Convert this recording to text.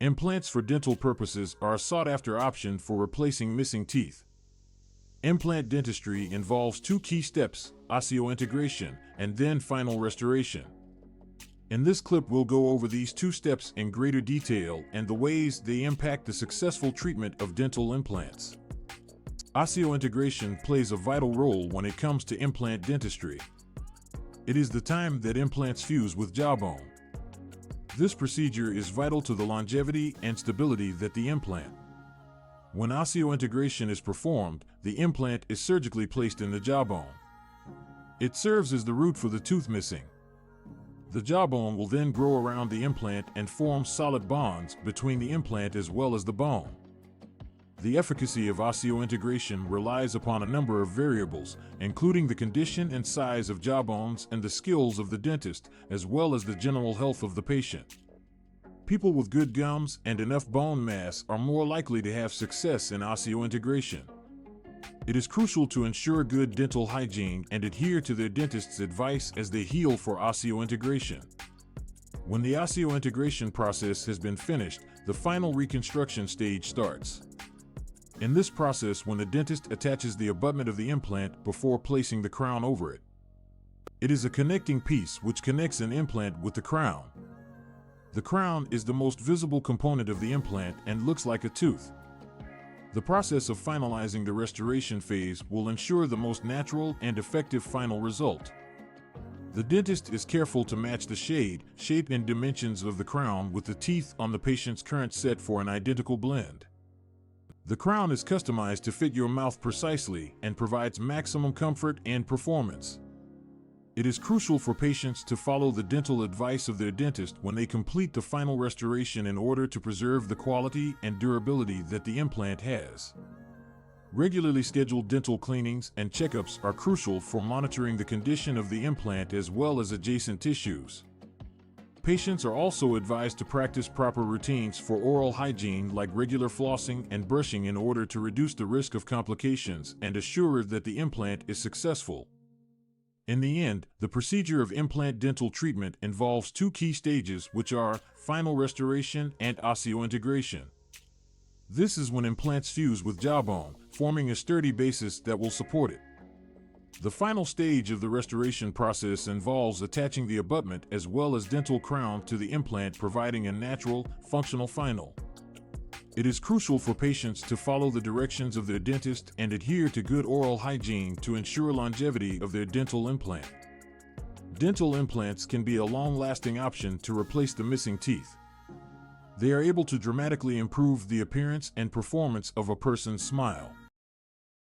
Implants for dental purposes are a sought-after option for replacing missing teeth. Implant dentistry involves two key steps: osseointegration and then final restoration. In this clip, we'll go over these two steps in greater detail and the ways they impact the successful treatment of dental implants. Osseointegration plays a vital role when it comes to implant dentistry. It is the time that implants fuse with jawbone. This procedure is vital to the longevity and stability that the implant. When osseointegration is performed, the implant is surgically placed in the jawbone. It serves as the root for the tooth missing. The jawbone will then grow around the implant and form solid bonds between the implant as well as the bone. The efficacy of osseointegration relies upon a number of variables, including the condition and size of jawbones and the skills of the dentist, as well as the general health of the patient. People with good gums and enough bone mass are more likely to have success in osseointegration. It is crucial to ensure good dental hygiene and adhere to their dentist's advice as they heal for osseointegration. When the osseointegration process has been finished, the final reconstruction stage starts. In this process, when the dentist attaches the abutment of the implant before placing the crown over it. It is a connecting piece which connects an implant with the crown. The crown is the most visible component of the implant and looks like a tooth. The process of finalizing the restoration phase will ensure the most natural and effective final result. The dentist is careful to match the shade, shape, and dimensions of the crown with the teeth on the patient's current set for an identical blend. The crown is customized to fit your mouth precisely and provides maximum comfort and performance. It is crucial for patients to follow the dental advice of their dentist when they complete the final restoration in order to preserve the quality and durability that the implant has. Regularly scheduled dental cleanings and checkups are crucial for monitoring the condition of the implant as well as adjacent tissues. Patients are also advised to practice proper routines for oral hygiene like regular flossing and brushing in order to reduce the risk of complications and assure that the implant is successful. In the end, the procedure of implant dental treatment involves two key stages, which are final restoration and osseointegration. This is when implants fuse with jawbone, forming a sturdy basis that will support it. The final stage of the restoration process involves attaching the abutment as well as dental crown to the implant, providing a natural, functional final. It is crucial for patients to follow the directions of their dentist and adhere to good oral hygiene to ensure longevity of their dental implant. Dental implants can be a long-lasting option to replace the missing teeth. They are able to dramatically improve the appearance and performance of a person's smile.